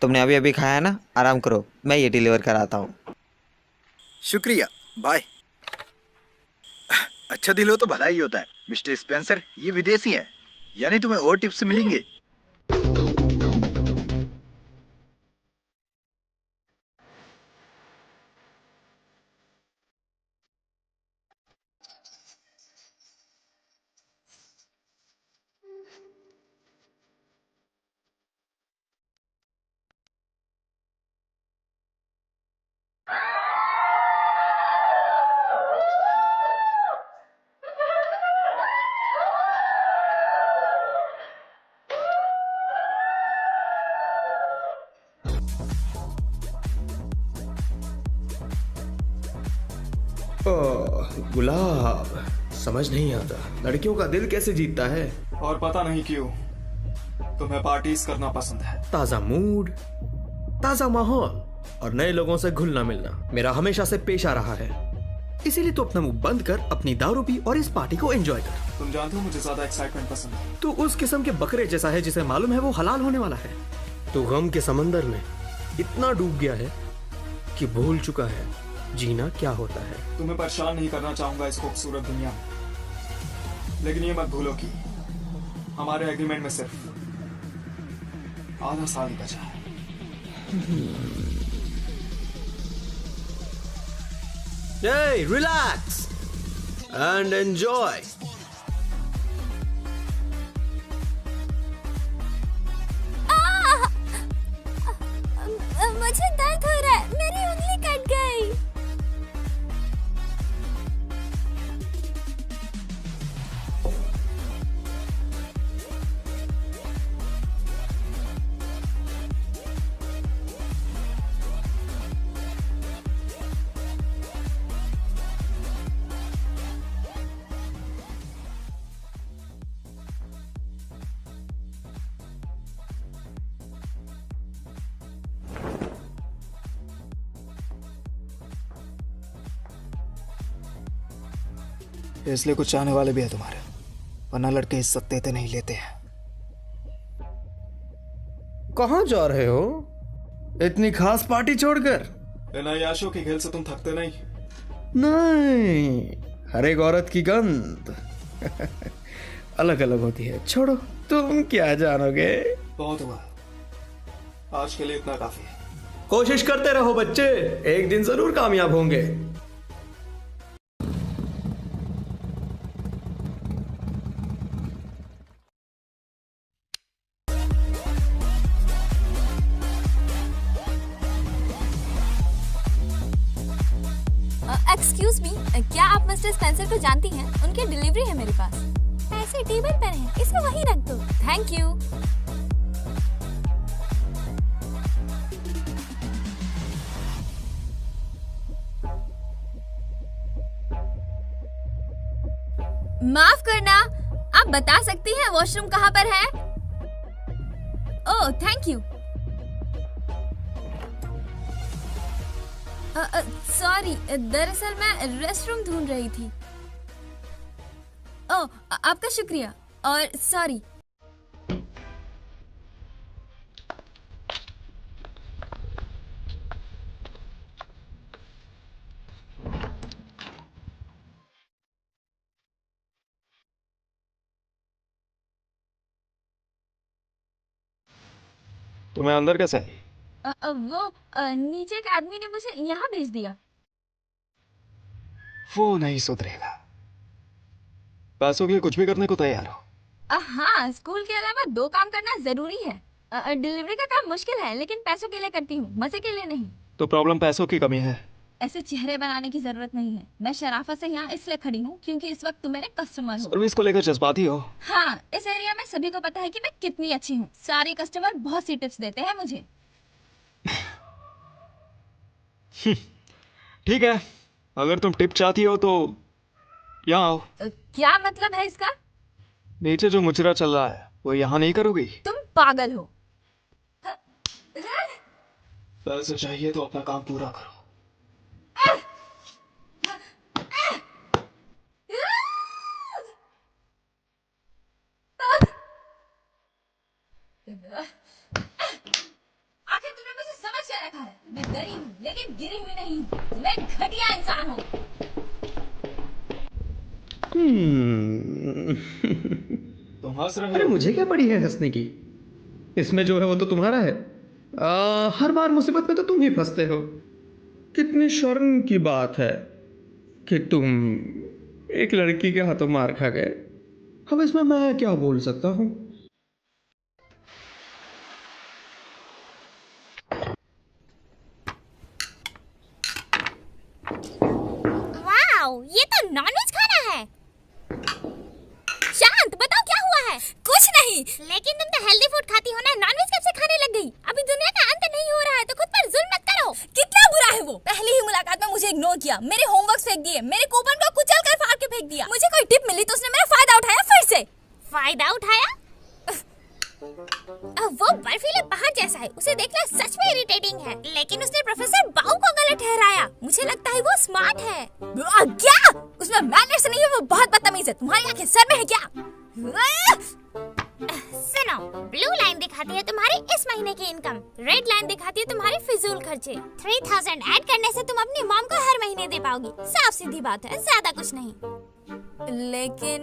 तुमने अभी अभी खाया ना, आराम करो, मैं ये डिलीवर कराता हूँ। शुक्रिया। बाय। अच्छा दिल हो तो भला ही होता है। मिस्टर स्पेंसर, ये विदेशी है, यानी तुम्हें और टिप्स मिलेंगे। गुलाब, समझ नहीं आता लड़कियों का दिल कैसे जीतता है। और पता नहीं क्यों तुम्हें पार्टीज करना पसंद है। ताजा मूड, ताजा माहौल और नए लोगों से घुलना मिलना मेरा हमेशा से पेशा रहा है। इसीलिए तो अपना मुंह बंद कर अपनी दारू पी और इस पार्टी को एंजॉय कर। तुम जानते हो मुझे ज्यादा एक्साइटमेंट पसंद है। तू उस किस्म के बकरे जैसा है जिसे मालूम है वो हलाल होने वाला है। तू गम के समंदर में इतना डूब गया है कि भूल चुका है जीना क्या होता है। तुम्हें परेशान नहीं करना चाहूंगा इस खूबसूरत दुनिया में, लेकिन ये मत भूलो कि हमारे एग्रीमेंट में सिर्फ आधा साल ही बचा है। Hey, relax and enjoy. मुझे दर्द हो रहा है, मेरी उंगली कट गई। इसलिए कुछ चाहने वाले भी है तुम्हारे, वरना लड़के इज्जत देते नहीं लेते हैं। कहाँ जा रहे हो इतनी खास पार्टी छोड़कर? इन अय्याशों की खेल से तुम थकते नहीं। नहीं, हर एक औरत की गंध अलग अलग होती है। छोड़ो, तुम क्या जानोगे। बहुत हुआ, आज के लिए इतना काफी है। कोशिश करते रहो बच्चे, एक दिन जरूर कामयाब होंगे। एक्सक्यूज मी, क्या आप मिस्टर स्पेंसर को जानती हैं? उनकी डिलीवरी है मेरे पास। पैसे टेबल पर हैं, इसे वहीं रख दो। Thank you. माफ करना, आप बता सकती हैं वॉशरूम कहाँ पर है? Oh thank you. सॉरी, दरअसल मैं रेस्टरूम ढूंढ रही थी। ओह, आपका शुक्रिया और सॉरी। तुम्हें अंदर कैसे है? वो नीचे के आदमी ने मुझे यहाँ भेज दिया। वो नहीं सुधरेगा। पैसों के लिए कुछ भी करने को तैयार हो। हाँ, स्कूल के अलावा दो काम करना जरूरी है। डिलीवरी का काम मुश्किल है, लेकिन पैसों के लिए करती हूँ, मजे के लिए नहीं। तो प्रॉब्लम पैसों की कमी है। ऐसे चेहरे बनाने की जरूरत नहीं है। मैं शराफत से यहाँ इसलिए खड़ी हूँ क्योंकि इस वक्त तुम मेरे कस्टमर हो। सर्विस को लेकर जज्बाती हो। हाँ, इस एरिया में सभी को पता है कि मैं कितनी अच्छी हूँ। सारे कस्टमर बहुत सी टिप्स देते हैं मुझे। ठीक है, अगर तुम टिप चाहती हो तो यहाँ आओ। क्या मतलब है इसका? नीचे जो मुजरा चल रहा है वो यहाँ नहीं करोगी? तुम पागल हो। पैसे चाहिए तो अपना काम पूरा करो। आखिर गरीब लेकिन गिरी हुई नहीं, मैं घटिया इंसान हूँ। तुम हंस रहे अरे हो? मुझे क्या पड़ी है हंसने की? इसमें जो है वो तो तुम्हारा है। हर बार मुसीबत में तो तुम ही फंसते हो। कितनी शर्म की बात है कि तुम एक लड़की के हाथों मार खा गए। अब इसमें मैं क्या बोल सकता हूँ? वाओ, ये तो नॉनवेज खाना है। शांत, बताओ क्या हुआ है? कुछ नहीं। लेकिन तुम तो हेल्दी फूड खाती हो ना, नॉनवेज कब से खाने लग गई? अभी दुनिया का अंत नहीं हो रहा है तो खुद पर जुल्म मत करो। कितना बुरा है वो। पहली ही मुलाकात में मुझे इग्नोर किया, मेरे होमवर्क फेंक दिए, मेरे कूपन को कुचल कर फाड़ के फेंक दिया। मुझे कोई टिप मिली तो उसने मेरा फायदा उठाया फिर से। फायदा उठाया? वो बर्फीले पहाड़ जैसा है, उसे देखना सच में इरिटेटिंग है। लेकिन उसने प्रोफेसर बाउ को गलत ठहराया। मुझे लगता है वो स्मार्ट है। क्या? उसमें मैनर्स नहीं है, वो बहुत बदतमीज है। तुम्हारी आंखें सर में है क्या? सुनो, ब्लू लाइन दिखाती है तुम्हारी इस महीने की इनकम, रेड लाइन दिखाती है तुम्हारे फिजूल खर्चे। 3000 ऐड करने से तुम अपनी मॉम को हर महीने दे पाओगी। साफ सीधी बात है, ज्यादा कुछ नहीं। लेकिन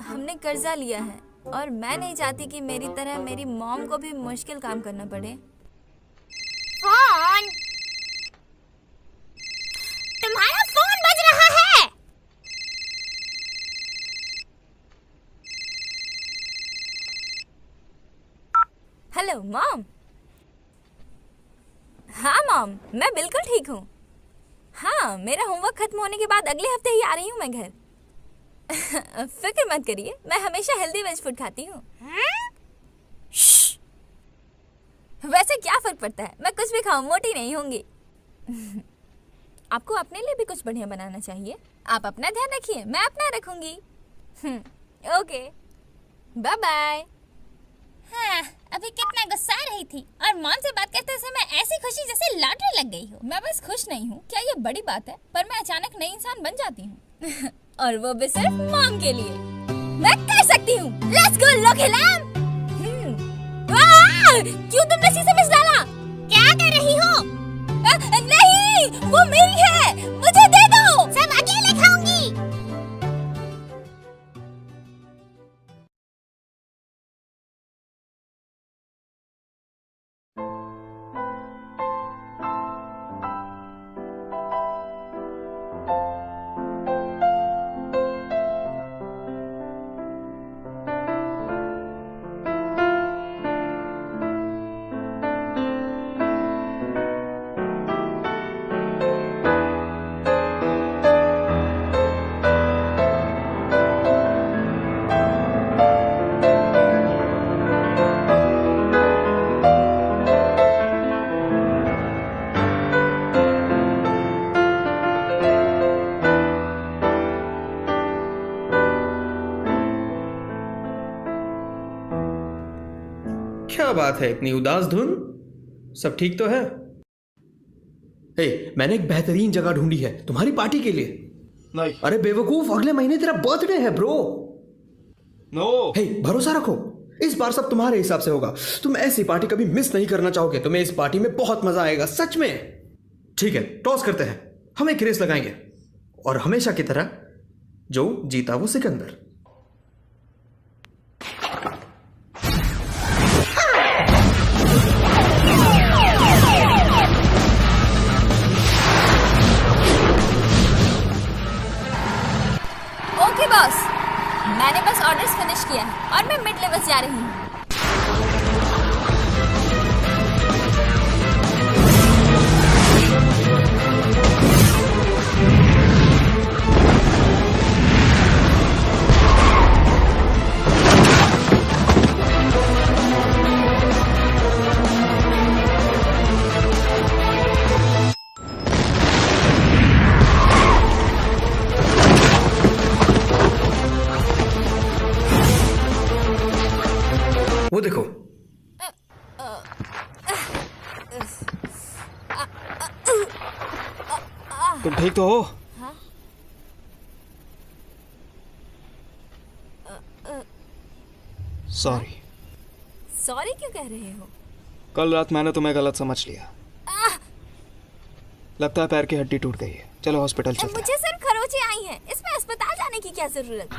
हमने कर्जा लिया है और मैं नहीं चाहती कि मेरी तरह मेरी मॉम को भी मुश्किल काम करना पड़े। फोन, तुम्हारा फोन बज रहा है। Hello mom. हाँ मॉम, मैं बिल्कुल ठीक हूँ। हाँ, मेरा होमवर्क खत्म होने के बाद अगले हफ्ते ही आ रही हूँ मैं घर। फिक्र मत करिए, मैं हमेशा हेल्दी वेज फूड खाती हूँ। वैसे क्या फर्क पड़ता है, मैं कुछ भी खाऊं मोटी नहीं होंगी। आपको अपने लिए भी कुछ बढ़िया बनाना चाहिए। आप अपना ध्यान रखिए, मैं अपना रखूंगी। Okay, bye bye. हाँ, अभी कितना गुस्सा रही थी और मॉम से बात करते समय ऐसी खुशी जैसे लॉटरी लग गई हो। मैं बस खुश नहीं हूँ, क्या ये बड़ी बात है? पर मैं अचानक नई इंसान बन जाती हूँ। और वो भी सिर्फ मॉम के लिए। मैं कर सकती हूँ। लेट्स गो लोके लैम। क्यों तुमने शीशे में डाला? क्या कर रही हो? नहीं, वो मेरी है, मुझे दे दो। सब अकेले खाऊंगी। क्या बात है, इतनी उदास धुन? सब ठीक तो है? हे, मैंने एक बेहतरीन जगह ढूंढी है तुम्हारी पार्टी के लिए। नहीं। अरे बेवकूफ, अगले महीने तेरा बर्थडे है ब्रो। नो। हे, भरोसा रखो, इस बार सब तुम्हारे हिसाब से होगा। तुम ऐसी पार्टी कभी मिस नहीं करना चाहोगे। तुम्हें इस पार्टी में बहुत मजा आएगा, सच में। ठीक है, टॉस करते हैं, हम एक रेस लगाएंगे और हमेशा की तरह जो जीता वो सिकंदर। ओके बॉस, मैंने बस ऑर्डर्स फिनिश किया है और मैं मिड लेवल जा रही हूँ। वो देखो, तुम ठीक तो हो? सॉरी। सॉरी क्यों कह रहे हो? कल रात मैंने तुम्हें गलत समझ लिया। लगता है पैर की हड्डी टूट गई है। चलो हॉस्पिटल चलते हैं। मुझे सिर्फ खरोंचे आई हैं, इसमें अस्पताल जाने की क्या जरूरत?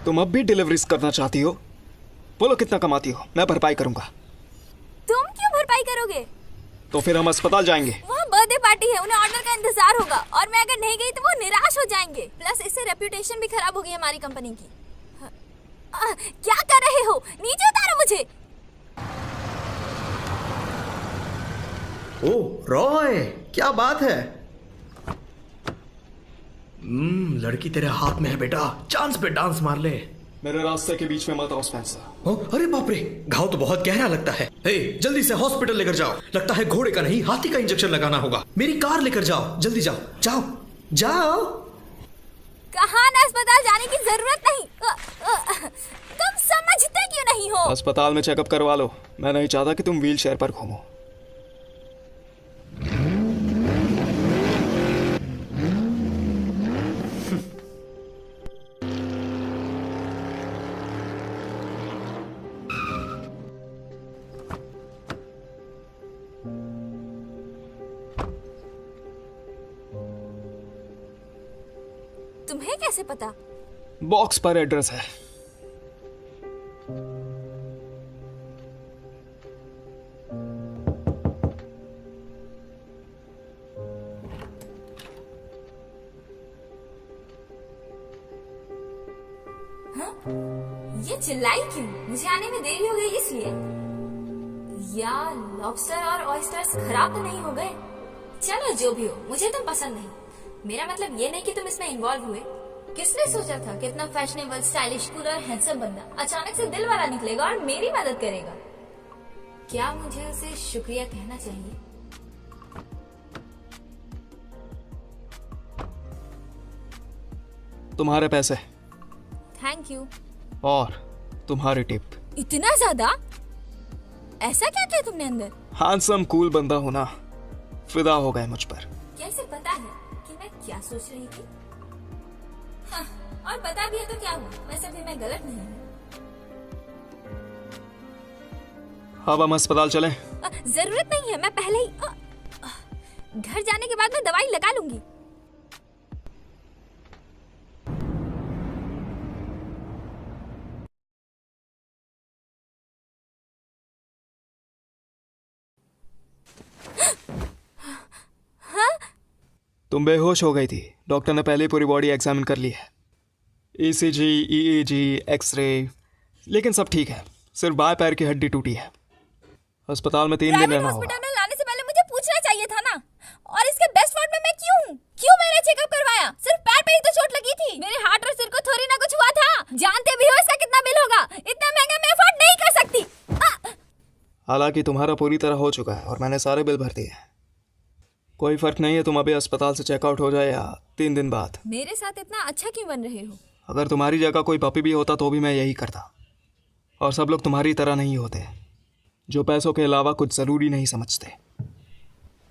तुम अब भी डिलीवरीज करना चाहती हो? बोलो कितना कमाती हो, मैं भरपाई करूंगा। तुम क्यों भरपाई करोगे? तो फिर हम अस्पताल जाएंगे। वहाँ बर्थडे पार्टी है, उन्हें ऑर्डर का इंतजार होगा और मैं अगर नहीं गई तो वो निराश हो जाएंगे। प्लस इससे रेप्यूटेशन भी खराब होगी हमारी कंपनी की। क्या कर रहे हो? नीचे उतारो मुझे। ओह रॉय, क्या बात है। लड़की तेरे हाथ में है बेटा, चांस पे डांस मार ले। मेरे रास्ते के बीच में मत आओ स्पेंसर। अरे बाप रे, घाव तो बहुत गहरा लगता है। हे, जल्दी से हॉस्पिटल लेकर जाओ। लगता है घोड़े का नहीं हाथी का इंजेक्शन लगाना होगा। मेरी कार लेकर जाओ, जल्दी जाओ जाओ जाओ। कहाँ ना अस्पताल जाने की जरूरत नहीं। तुम समझते क्यों नहीं हो? अस्पताल में चेकअप करवा लो। मैं नहीं चाहता कि तुम व्हील चेयर पर घूमो। तुम्हें कैसे पता? बॉक्स पर एड्रेस है। ये चिल्लाई क्यों? मुझे आने में देरी हो गई इसलिए? या लॉबस्टर और ऑयस्टर्स खराब तो नहीं हो गए? चलो जो भी हो, मुझे तुम पसंद नहीं। मेरा मतलब ये नहीं कि तुम इसमें इन्वॉल्व हुए। किसने सोचा था कि इतना फैशनेबल, स्टाइलिश, कूल और हैंडसम बंदा अचानक से दिल वाला निकलेगा और मेरी मदद करेगा? क्या मुझे उसे शुक्रिया कहना चाहिए? तुम्हारे पैसे थैंक यू। और तुम्हारी टिप। इतना ज्यादा? ऐसा क्या किया तुमने अंदर? हैंडसम कूल बंदा होना, फिदा हो गए मुझ पर। कैसे पता है कि मैं क्या सोच रही थी? हाँ, और पता भी है तो क्या हुआ, वैसे भी मैं गलत नहीं हूँ। अब हम अस्पताल चलें? जरूरत नहीं है, मैं पहले ही घर जाने के बाद मैं दवाई लगा लूंगी। तुम बेहोश हो गई थी। डॉक्टर ने पहले पूरी बॉडी एग्जामिन कर ली है, ईसीजी, ईईजी, एक्सरे, लेकिन सब ठीक है। सिर्फ बाएं पैर की हड्डी टूटी है। अस्पताल में 3 दिन रहना होगा। हॉस्पिटल में लाने से पहले मुझे पूछना चाहिए था ना। और इसके बेस्ट वार्ड में मैं क्यों हूँ? क्यों मैंने चेकअप करवाया? सिर्फ पैर पे ही तो चोट लगी थी। मेरे हार्ट और सिर को थोड़ी ना कुछ हुआ था। जानते भी हो इसका कितना बिल होगा? इतना महंगा मैं अफोर्ड नहीं कर सकती। हालांकि तुम्हारा पूरी तरह हो चुका है और मैंने सारे बिल भर दिए। कोई फर्क नहीं है तुम अभी अस्पताल से चेकआउट हो जाए या 3 दिन बाद। मेरे साथ इतना अच्छा क्यों बन रहे हो? अगर तुम्हारी जगह कोई पपी भी होता तो भी मैं यही करता। और सब लोग तुम्हारी तरह नहीं होते, जो पैसों के अलावा कुछ जरूरी नहीं समझते।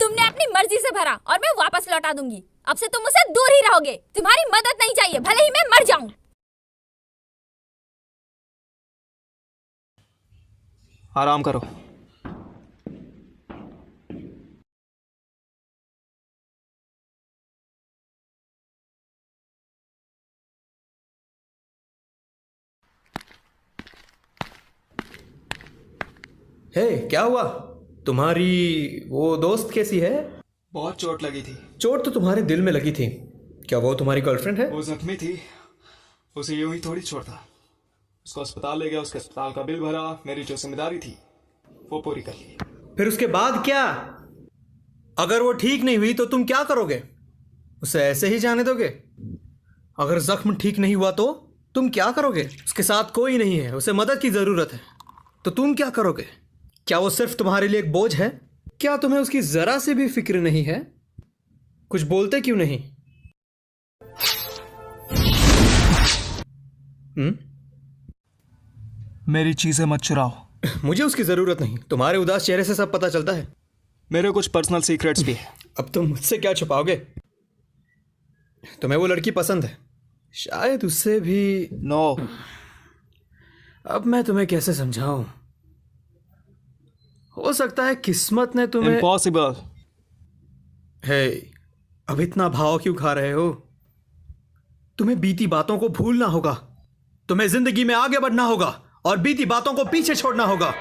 तुमने अपनी मर्जी से भरा और मैं वापस लौटा दूंगी। अब से तुम मुझसे दूर ही रहोगे। तुम्हारी मदद नहीं चाहिए, भले ही मैं मर जाऊं। आराम करो। हे, क्या हुआ? तुम्हारी वो दोस्त कैसी है? बहुत चोट लगी थी। चोट तो तुम्हारे दिल में लगी थी। क्या वो तुम्हारी गर्लफ्रेंड है? वो जख्मी थी, उसे यूं ही थोड़ी छोड़ता। उसको अस्पताल ले गया, उसके अस्पताल का बिल भरा, मेरी जो जिम्मेदारी थी वो पूरी कर ली। फिर उसके बाद क्या? अगर वो ठीक नहीं हुई तो तुम क्या करोगे? उसे ऐसे ही जाने दोगे? अगर जख्म ठीक नहीं हुआ तो तुम क्या करोगे? उसके साथ कोई नहीं है, उसे मदद की जरूरत है, तो तुम क्या करोगे? क्या वो सिर्फ तुम्हारे लिए एक बोझ है? क्या तुम्हें उसकी जरा से भी फिक्र नहीं है? कुछ बोलते क्यों नहीं? मेरी चीजें मत चुराओ। मुझे उसकी जरूरत नहीं, तुम्हारे उदास चेहरे से सब पता चलता है। मेरे कुछ पर्सनल सीक्रेट्स भी है। अब तुम मुझसे क्या छुपाओगे? तुम्हें वो लड़की पसंद है, शायद उससे भी। नो। अब मैं तुम्हें कैसे समझाऊं? हो सकता है किस्मत ने तुम्हें। इम्पॉसिबल। हे, अब इतना भाव क्यों खा रहे हो? तुम्हें बीती बातों को भूलना होगा। तुम्हें जिंदगी में आगे बढ़ना होगा और बीती बातों को पीछे छोड़ना होगा।